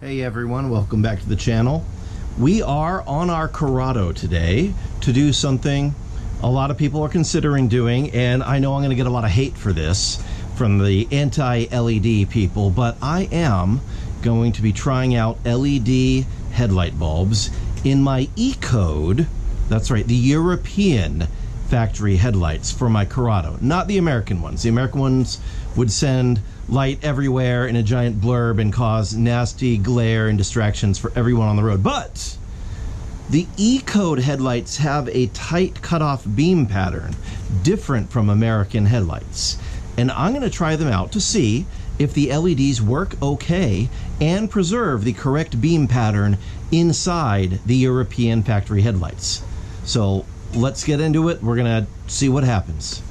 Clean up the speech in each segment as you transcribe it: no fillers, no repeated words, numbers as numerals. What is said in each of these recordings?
Hey everyone, welcome back to the channel. We are on our Corrado today to do something a lot of people are considering doing, and I know I'm going to get a lot of hate for this from the anti-LED people, but I am going to be trying out LED headlight bulbs in my E-code. That's right, the European factory headlights for my Corrado, not the American ones. The American ones would send light everywhere in a giant blurb and cause nasty glare and distractions for everyone on the road. But the E-code headlights have a tight cutoff beam pattern, different from American headlights. And I'm going to try them out to see if the LEDs work okay and preserve the correct beam pattern inside the European factory headlights. So let's get into it. We're going to see what happens.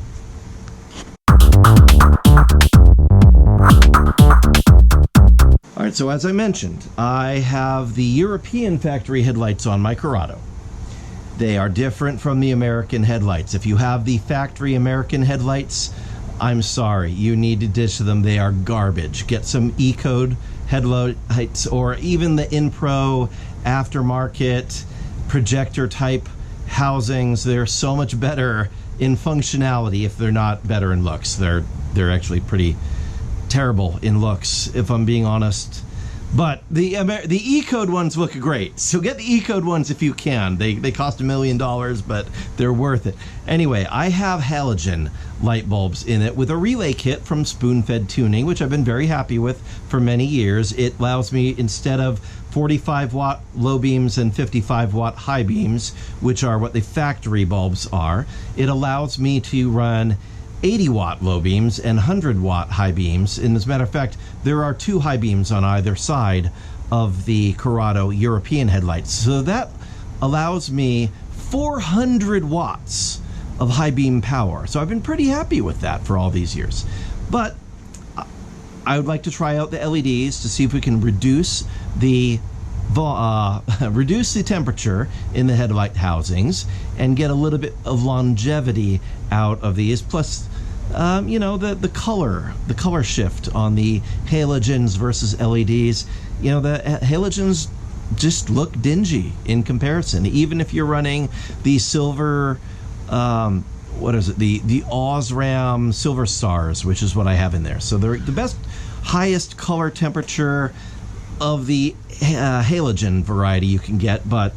Alright, so as I mentioned, I have the European factory headlights on my Corrado. They are different from the American headlights. If you have the factory American headlights, I'm sorry, you need to ditch them. They are garbage. Get some E-code headlights or even the InPro aftermarket projector type housings. They're so much better in functionality if they're not better in looks. They're actually pretty terrible in looks, if I'm being honest. But the E-code ones look great, so get the E-code ones if you can. They cost $1 million, but they're worth it. Anyway, I have halogen light bulbs in it with a relay kit from Spoon-Fed Tuning, which I've been very happy with for many years. It allows me, instead of 45 watt low beams and 55 watt high beams, which are what the factory bulbs are, it allows me to run 80 watt low beams and 100 watt high beams. And as a matter of fact, there are 2 high beams on either side of the Corrado European headlights. So that allows me 400 watts of high beam power. So I've been pretty happy with that for all these years. But I would like to try out the LEDs to see if we can reduce the temperature in the headlight housings and get a little bit of longevity out of these. Plus, you know, the color shift on the halogens versus LEDs. You know, the halogens just look dingy in comparison. Even if you're running the silver, what is it? The Osram Silver Stars, which is what I have in there. So they're the best, highest color temperature of the halogen variety you can get, but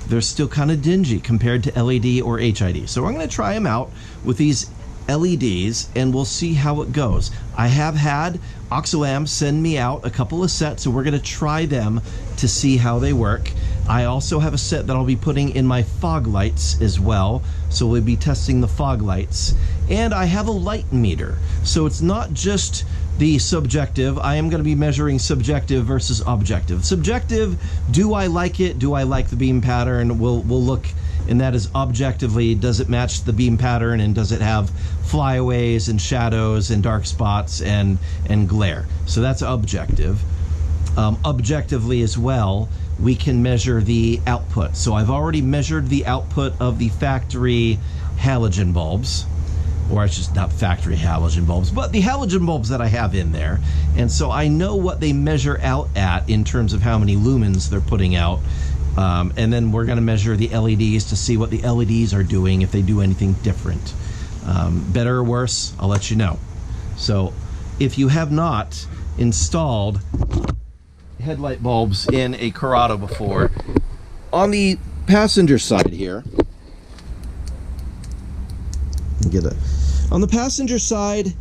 they're still kind of dingy compared to LED or HID. So I'm going to try them out with these LEDs and we'll see how it goes. I have had Oxalam send me out a couple of sets, so we're going to try them to see how they work. I also have a set that I'll be putting in my fog lights as well, so we'll be testing the fog lights. And I have a light meter, so it's not just the subjective. I am going to be measuring subjective versus objective. Subjective, do I like it? Do I like the beam pattern? We'll look, and that is objectively, does it match the beam pattern, and does it have flyaways and shadows and dark spots and glare? So that's objective. Objectively as well, we can measure the output. So I've already measured the output of the factory halogen bulbs, or it's just not factory halogen bulbs, but the halogen bulbs that I have in there. And so I know what they measure out at in terms of how many lumens they're putting out. And then we're gonna measure the LEDs to see what the LEDs are doing, if they do anything different. Better or worse, I'll let you know. So if you have not installed headlight bulbs in a Corrado before, on the passenger side here, on the passenger side,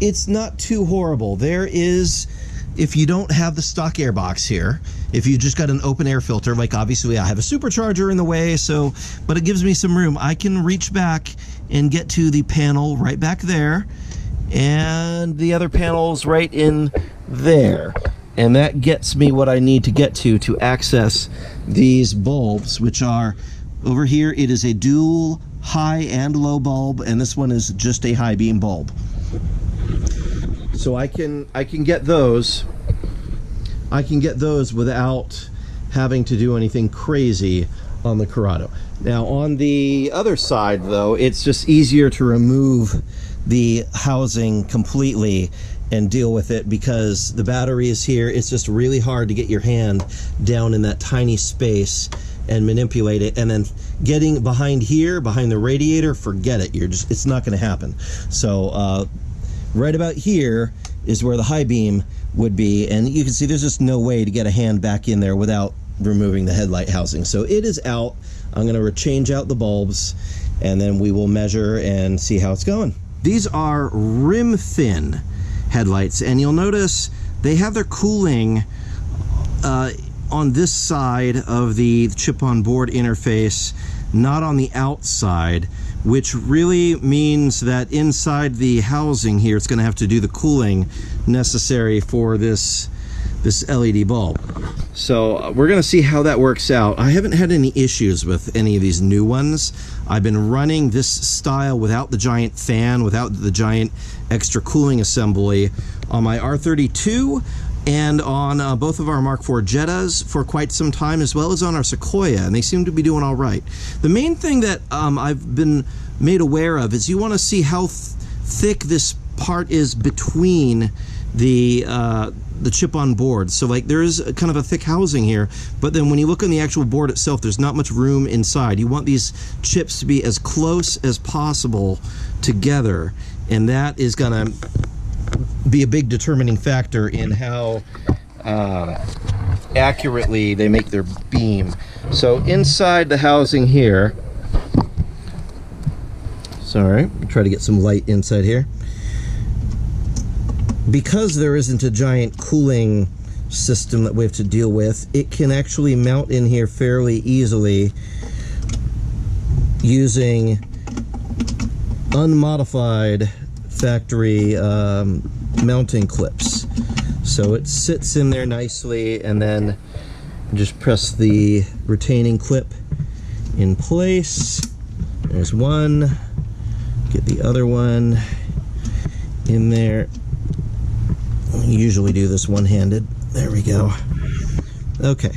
it's not too horrible. There is, if you don't have the stock air box here, if you just got an open air filter, like obviously I have a supercharger in the way, so, but it gives me some room. I can reach back and get to the panel right back there, and the other panel's right in there. And that gets me what I need to get to access these bulbs, which are over here. It is a dual high and low bulb, and this one is just a high beam bulb. So I can get those. I can get those without having to do anything crazy on the Corrado. Now on the other side though, it's just easier to remove the housing completely and deal with it, because the battery is here. It's just really hard to get your hand down in that tiny space and manipulate it. And then getting behind here, behind the radiator, forget it. It's not going to happen. So right about here is where the high beam would be, and you can see there's just no way to get a hand back in there without removing the headlight housing. So it is out. I'm going to change out the bulbs, and then we will measure and see how it's going. These are Rimthin headlights, and you'll notice they have their cooling on this side of the chip on board interface, not on the outside, which really means that inside the housing here, it's going to have to do the cooling necessary for this LED bulb. So we're going to see how that works out. I haven't had any issues with any of these new ones. I've been running this style without the giant fan, without the giant extra cooling assembly on my R32 and on both of our Mk4 Jettas for quite some time, as well as on our Sequoia, and they seem to be doing all right. The main thing that I've been made aware of is you want to see how thick this part is between the chip on board. So like there is kind of a thick housing here, but then when you look on the actual board itself, there's not much room inside. You want these chips to be as close as possible together, and that is going to be a big determining factor in how accurately they make their beam. So inside the housing here, sorry, I'll try to get some light inside here. Because there isn't a giant cooling system that we have to deal with, it can actually mount in here fairly easily using unmodified factory mounting clips. So it sits in there nicely, and then just press the retaining clip in place. There's one. Get the other one in there. I usually do this one-handed. There we go. Okay.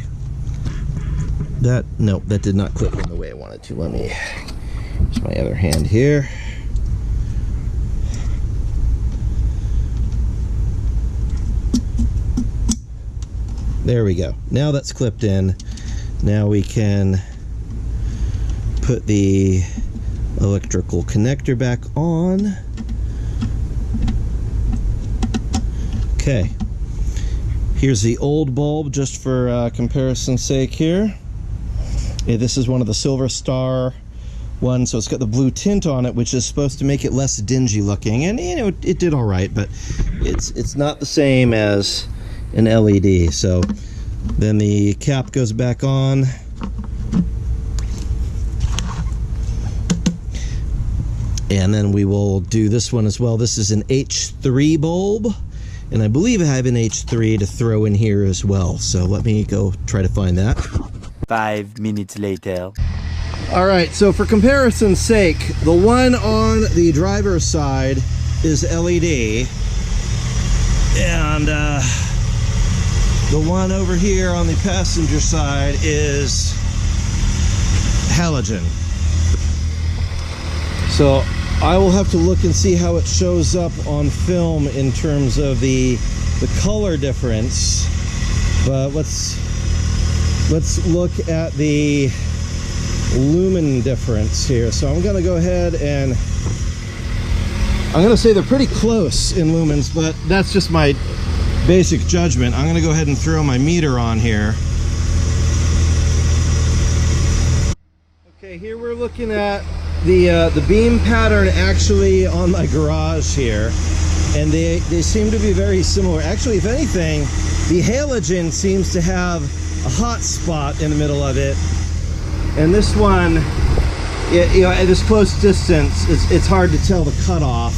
Nope, that did not clip in the way I wanted to. Let me use my other hand here. There we go. Now that's clipped in. Now we can put the electrical connector back on. Okay. Here's the old bulb, just for comparison's sake here. Yeah, this is one of the Silver Star ones, so it's got the blue tint on it, which is supposed to make it less dingy looking, and you know, it did all right, but it's not the same as an LED. So then the cap goes back on. And then we will do this one as well. This is an H3 bulb, and I believe I have an H3 to throw in here as well. So let me go try to find that. 5 minutes later. All right, so for comparison's sake, the one on the driver's side is LED, and the one over here on the passenger side is halogen. So I will have to look and see how it shows up on film in terms of the color difference, but let's look at the lumen difference here. So I'm going to go ahead and I'm going to say they're pretty close in lumens, but that's just my basic judgment. I'm going to go ahead and throw my meter on here. Okay, here we're looking at the beam pattern actually on my garage here, and they seem to be very similar. Actually, if anything, the halogen seems to have a hot spot in the middle of it, and this one, you know, at this close distance, it's hard to tell the cutoff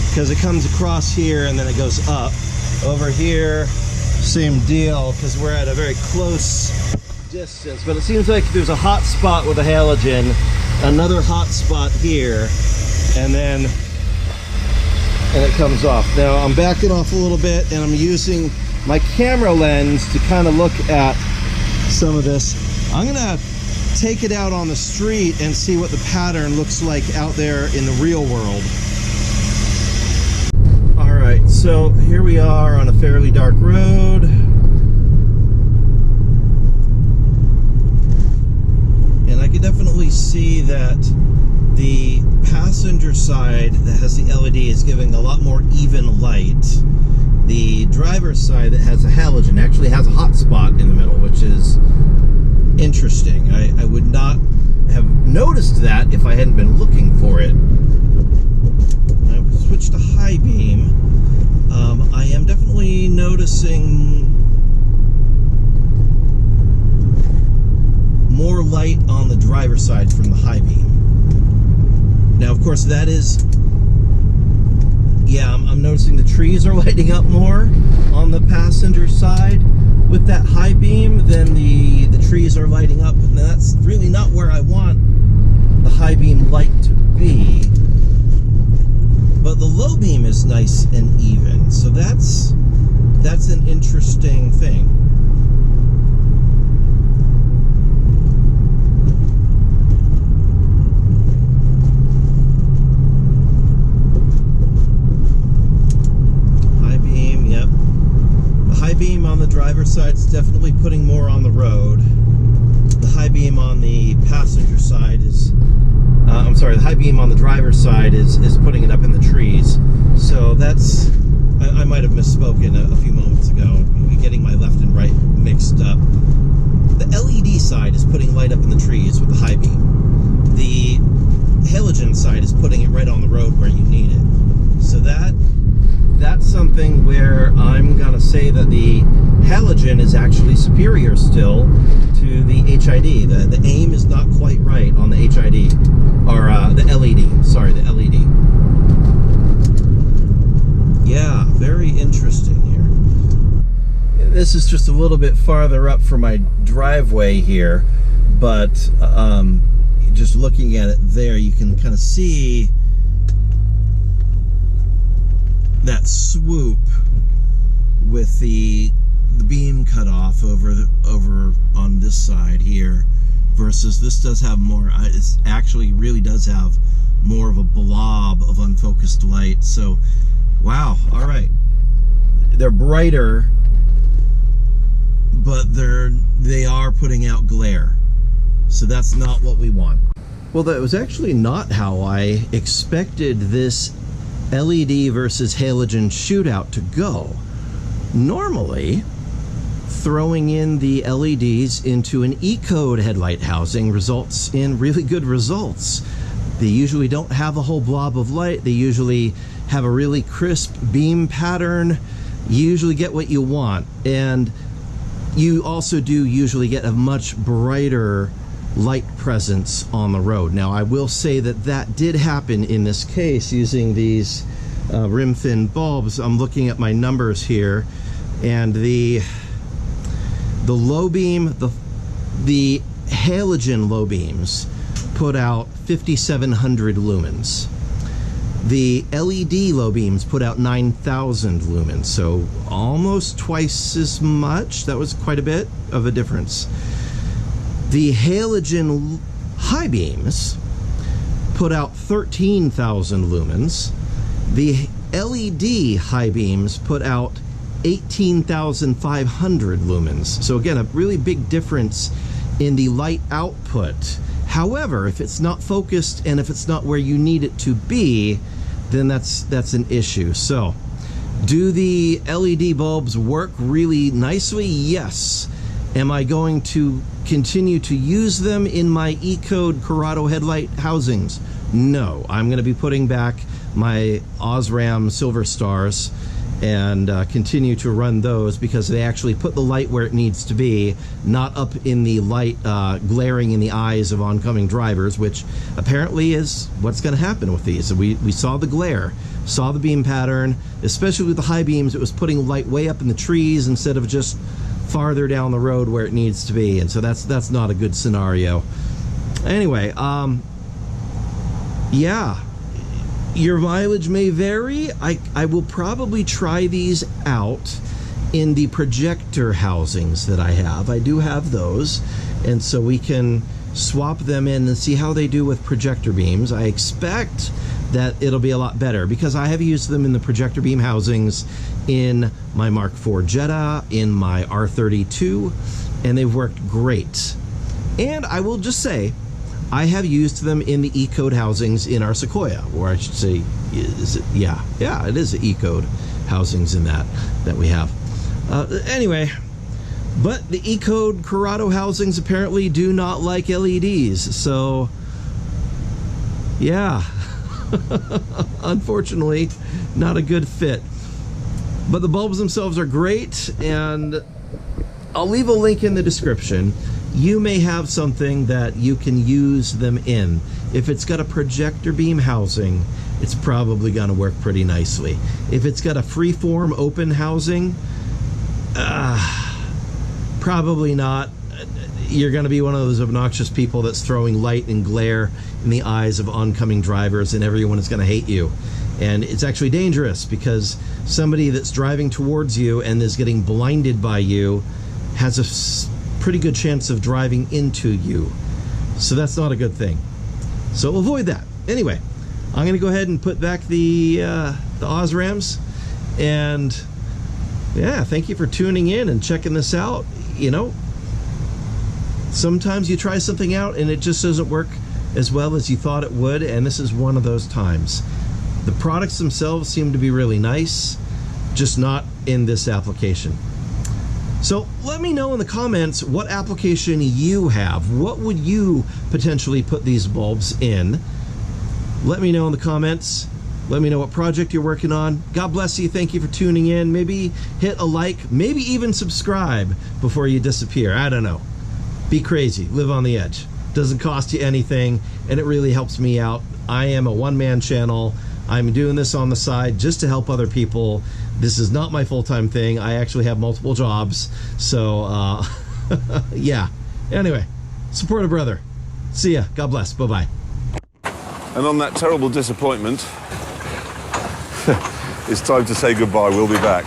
because it comes across here and then it goes up. Over here, same deal, because we're at a very close distance, but it seems like there's a hot spot with a halogen, another hot spot here, and it comes off. Now I'm backing off a little bit, and I'm using my camera lens to kind of look at some of this. I'm gonna take it out on the street and see what the pattern looks like out there in the real world. All right, so So here we are on a fairly dark road. And I can definitely see that the passenger side that has the LED is giving a lot more even light. The driver's side that has a halogen actually has a hot spot in the middle, which is interesting. I would not have noticed that if I hadn't been looking for it. I switched to high beam. I am definitely noticing more light on the driver's side from the high beam. Now, of course, that is, yeah, I'm noticing the trees are lighting up more on the passenger side with that high beam than the trees are lighting up. And that's really not where I want the high beam light to be. But the low beam is nice and even, so that's an interesting thing. High beam, yep. The high beam on the driver's side is definitely putting more on the road. The high beam on the passenger side is the high beam on the driver's side is putting it up in the trees. So that's, I might have misspoken a few moments ago, getting my left and right mixed up. The LED side is putting light up in the trees with the high beam. The halogen side is putting it right on the road where you need it. So that's something where I'm gonna say that the halogen is actually superior still to the HID. The aim is not quite right on the HID, or the LED, sorry, the LED. Yeah, very interesting here. This is just a little bit farther up from my driveway here, but just looking at it there, you can kind of see that swoop with the beam cut off over on this side here, versus this does have more, it actually really does have more of a blob of unfocused light. So wow, all right, they're brighter, but they are putting out glare, so that's not what we want. Well, that was actually not how I expected this LED versus halogen shootout to go. Normally, throwing in the LEDs into an E-code headlight housing results in really good results. They usually don't have a whole blob of light. They usually have a really crisp beam pattern. You usually get what you want, and you also do usually get a much brighter light presence on the road. Now, I will say that did happen in this case using these Rimthin bulbs. I'm looking at my numbers here, and the low beam, the halogen low beams put out 5,700 lumens. The LED low beams put out 9,000 lumens, so almost twice as much. That was quite a bit of a difference. The halogen high beams put out 13,000 lumens. The LED high beams put out 18,500 lumens. So again, a really big difference in the light output. However, if it's not focused and if it's not where you need it to be, then that's an issue. So, do the LED bulbs work really nicely? Yes. Am I going to continue to use them in my E-code Corrado headlight housings? No. I'm going to be putting back my Osram Silver Stars and continue to run those, because they actually put the light where it needs to be, not up in the light glaring in the eyes of oncoming drivers, which apparently is what's going to happen with these. We saw the glare, saw the beam pattern, especially with the high beams. It was putting light way up in the trees instead of just farther down the road where it needs to be, and so that's not a good scenario. Anyway, yeah, your mileage may vary. I will probably try these out in the projector housings that I have. I do have those, and so we can swap them in and see how they do with projector beams. I expect that it'll be a lot better, because I have used them in the projector beam housings in my Mk4 Jetta, in my R32, and they've worked great. And I will just say, I have used them in the E-code housings in our Sequoia, or I should say, is it? Yeah, it is the E-code housings in that we have. Anyway, but the E-code Corrado housings apparently do not like LEDs, so yeah, unfortunately, not a good fit. But the bulbs themselves are great, and I'll leave a link in the description. You may have something that you can use them in. If it's got a projector beam housing, it's probably going to work pretty nicely. If it's got a freeform open housing, probably not. You're going to be one of those obnoxious people that's throwing light and glare in the eyes of oncoming drivers, and everyone is going to hate you. And it's actually dangerous, because somebody that's driving towards you and is getting blinded by you has a pretty good chance of driving into you. So that's not a good thing. So avoid that. Anyway, I'm going to go ahead and put back the Osrams. And yeah, thank you for tuning in and checking this out. You know, sometimes you try something out and it just doesn't work as well as you thought it would, and this is one of those times. The products themselves seem to be really nice, just not in this application. So let me know in the comments what application you have. What would you potentially put these bulbs in? Let me know in the comments. Let me know what project you're working on. God bless you. Thank you for tuning in. Maybe hit a like, maybe even subscribe before you disappear. I don't know. Be crazy. Live on the edge. Doesn't cost you anything, and it really helps me out. I am a one-man channel. I'm doing this on the side just to help other people. This is not my full-time thing. I actually have multiple jobs. So, yeah. Anyway, support a brother. See ya. God bless. Bye-bye. And on that terrible disappointment, it's time to say goodbye. We'll be back.